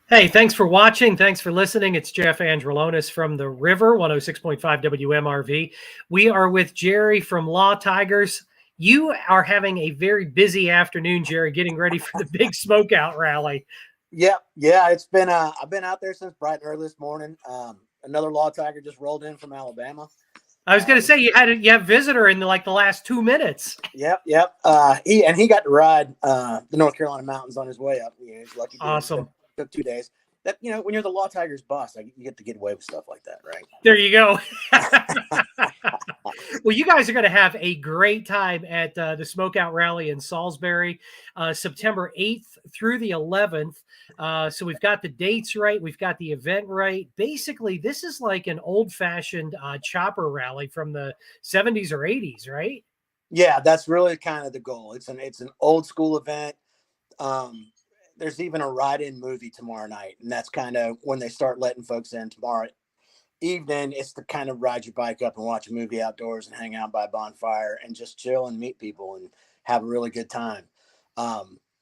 Hey, thanks for watching. Thanks for listening. It's Jeff Andrelonis from the River, 106.5 WMRV. We are with Jerry from Law Tigers. You are having a very busy afternoon, Jerry, getting ready for the big Smokeout Rally. Yeah. It's been I've been out there since bright and early this morning. Another Law Tiger just rolled in from Alabama. I was going to say you have visitor in the last 2 minutes. Yep. He got to ride the North Carolina mountains on his way up. He's lucky. Awesome. Took 2 days. That when you're the Law Tigers boss, you get to get away with stuff like that, right? There you go. Well, you guys are going to have a great time at the Smokeout Rally in Salisbury, September 8th through the 11th. So we've got the dates right. We've got the event right. Basically, this is like an old-fashioned chopper rally from the 70s or 80s, right? Yeah, that's really kind of the goal. It's an old school event. There's even a ride-in movie tomorrow night, and that's kind of when they start letting folks in tomorrow evening. It's to kind of ride your bike up and watch a movie outdoors and hang out by a bonfire and just chill and meet people and have a really good time.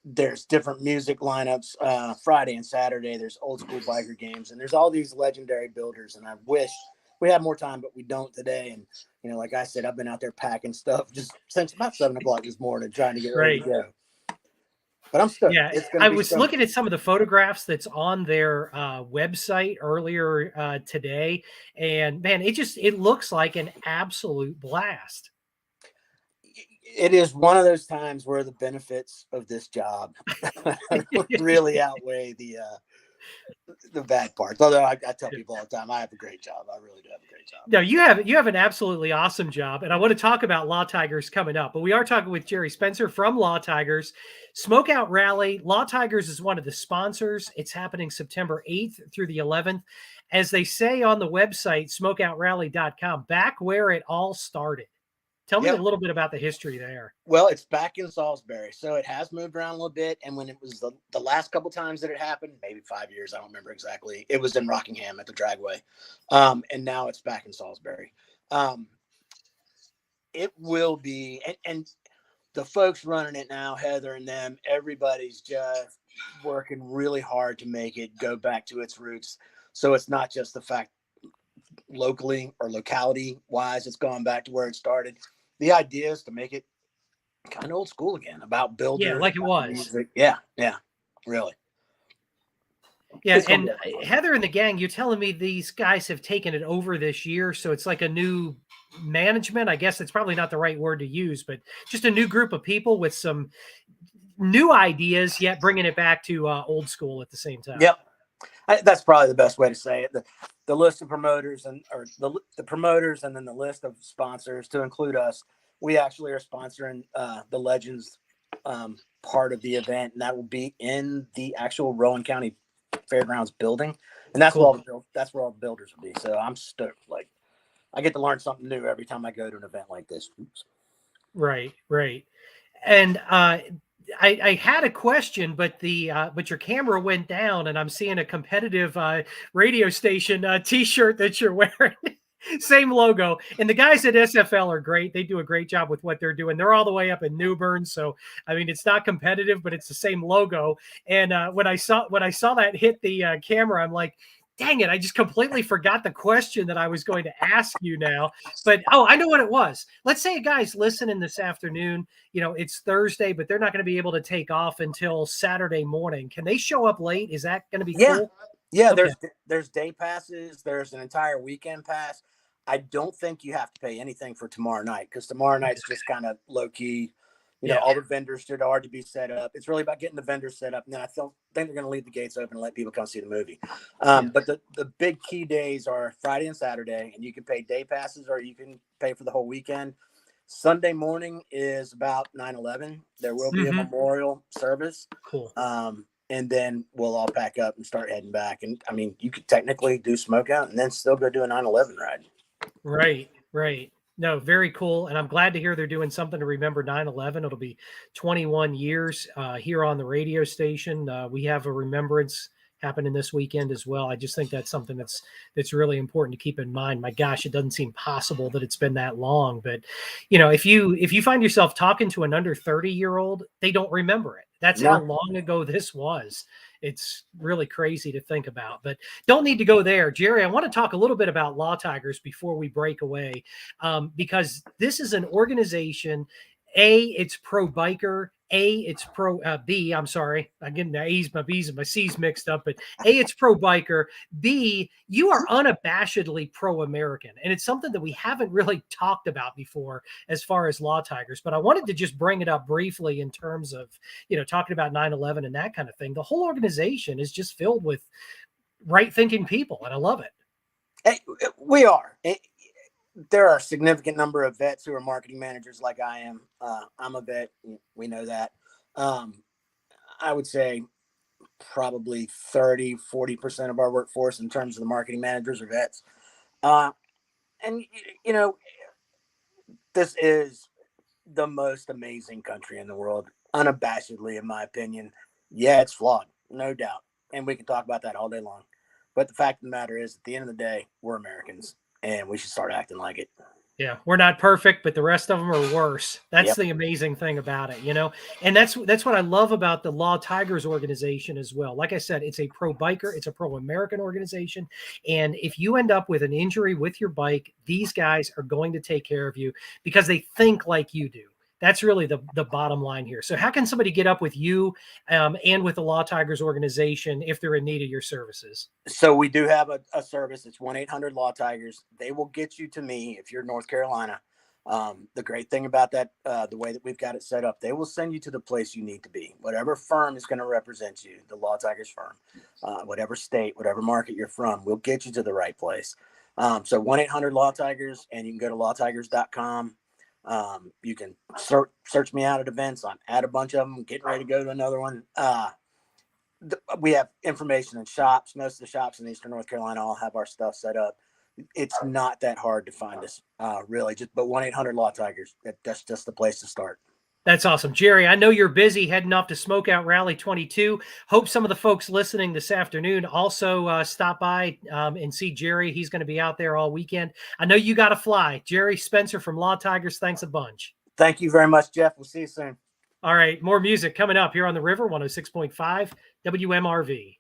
There's different music lineups Friday and Saturday. There's old school biker games, and there's all these legendary builders. And I wish we had more time, but we don't today. And like I said, I've been out there packing stuff just since about 7 o'clock this morning, trying to get ready to go. But I'm stoked. Yeah, I was looking at some of the photographs that's on their website earlier today, and man, it looks like an absolute blast. It is one of those times where the benefits of this job really outweigh the bad parts. Although I tell people all the time, I have a great job. I really do have a great job. No, you have an absolutely awesome job, and I want to talk about Law Tigers coming up. But we are talking with Jerry Spencer from Law Tigers. Smokeout Rally. Law Tigers is one of the sponsors. It's happening September 8th through the 11th. As they say on the website, smokeoutrally.com, back where it all started. Tell me a little bit about the history there. Well, it's back in Salisbury, so it has moved around a little bit. And when it was the last couple times that it happened, maybe 5 years, I don't remember exactly, it was in Rockingham at the Dragway. And now it's back in Salisbury. It will be, and the folks running it now, Heather and them, everybody's just working really hard to make it go back to its roots. So it's not just the fact locally or locality wise, it's going back to where it started. The idea is to make it kind of old school again, about builders. Yeah, like it was. Music. Yeah, really. Yeah, and Heather and the gang, you're telling me these guys have taken it over this year, so it's like a new management. I guess it's probably not the right word to use, but just a new group of people with some new ideas, yet bringing it back to old school at the same time. Yep. That's probably the best way to say it. The list of promoters or the promoters and then the list of sponsors to include us. We actually are sponsoring the Legends part of the event, and that will be in the actual Rowan County Fairgrounds building, and that's cool. That's where all the builders will be. So I'm stoked. Like I get to learn something new every time I go to an event like this. Oops. Right. And I had a question, but your camera went down, and I'm seeing a competitive radio station T-shirt that you're wearing. Same logo, and the guys at SFL are great. They do a great job with what they're doing. They're all the way up in New Bern, so I mean it's not competitive, but it's the same logo. And when I saw that hit the camera, I'm like, dang it, I just completely forgot the question that I was going to ask you now. But, I know what it was. Let's say a guy's listening this afternoon. It's Thursday, but they're not going to be able to take off until Saturday morning. Can they show up late? Is that going to be cool? Yeah, okay. There's day passes. There's an entire weekend pass. I don't think you have to pay anything for tomorrow night because tomorrow night's just kind of low key. All the vendors should already be set up. It's really about getting the vendors set up. And then I think they're going to leave the gates open and let people come see the movie. But the big key days are Friday and Saturday, and you can pay day passes or you can pay for the whole weekend. Sunday morning is about 9/11. There will be a memorial service. Cool. And then we'll all pack up and start heading back. And I mean, you could technically do Smokeout and then still go do a 9/11 ride. Right. No, very cool. And I'm glad to hear they're doing something to remember 9/11. It'll be 21 years here on the radio station. We have a remembrance happening this weekend as well. I just think that's something that's really important to keep in mind. My gosh, it doesn't seem possible that it's been that long, but if you find yourself talking to an under 30-year-old, they don't remember it. That's how No. long ago this was. It's really crazy to think about, but don't need to go there. Jerry, I want to talk a little bit about Law Tigers before we break away, because this is an organization. A, it's pro biker. A, it's pro B. I'm sorry, I'm getting the A's, my B's, and my C's mixed up. But A, it's pro biker. B, you are unabashedly pro American, and it's something that we haven't really talked about before as far as Law Tigers. But I wanted to just bring it up briefly in terms of talking about 9/11 and that kind of thing. The whole organization is just filled with right-thinking people, and I love it. Hey, we are. There are a significant number of vets who are marketing managers like I am. I'm a vet. We know that. I would say probably 30-40% of our workforce in terms of the marketing managers are vets. And, this is the most amazing country in the world, unabashedly, in my opinion. Yeah, it's flawed, no doubt. And we can talk about that all day long. But the fact of the matter is, at the end of the day, we're Americans, and we should start acting like it. Yeah, we're not perfect, but the rest of them are worse. That's Yep. the amazing thing about it, And that's what I love about the Law Tigers organization as well. Like I said, it's a pro biker, it's a pro American organization, and if you end up with an injury with your bike, these guys are going to take care of you because they think like you do. That's really the bottom line here. So how can somebody get up with you and with the Law Tigers organization if they're in need of your services? So we do have a service. It's 1-800-LAW-TIGERS. They will get you to me if you're in North Carolina. The great thing about that, the way that we've got it set up, they will send you to the place you need to be. Whatever firm is going to represent you, the Law Tigers firm, whatever state, whatever market you're from, we'll get you to the right place. So 1-800-LAW-TIGERS, and you can go to lawtigers.com. You can search me out at events. I'm at a bunch of them, getting ready to go to another one. We have information in shops. Most of the shops in Eastern North Carolina all have our stuff set up. It's not that hard to find us, really. But 1-800-LAW-TIGERS. That's just the place to start. That's awesome. Jerry, I know you're busy heading off to Smokeout Rally 22. Hope some of the folks listening this afternoon also stop by and see Jerry. He's going to be out there all weekend. I know you got to fly. Jerry Spencer from Law Tigers, thanks a bunch. Thank you very much, Jeff. We'll see you soon. All right, more music coming up here on the River, 106.5 WMRV.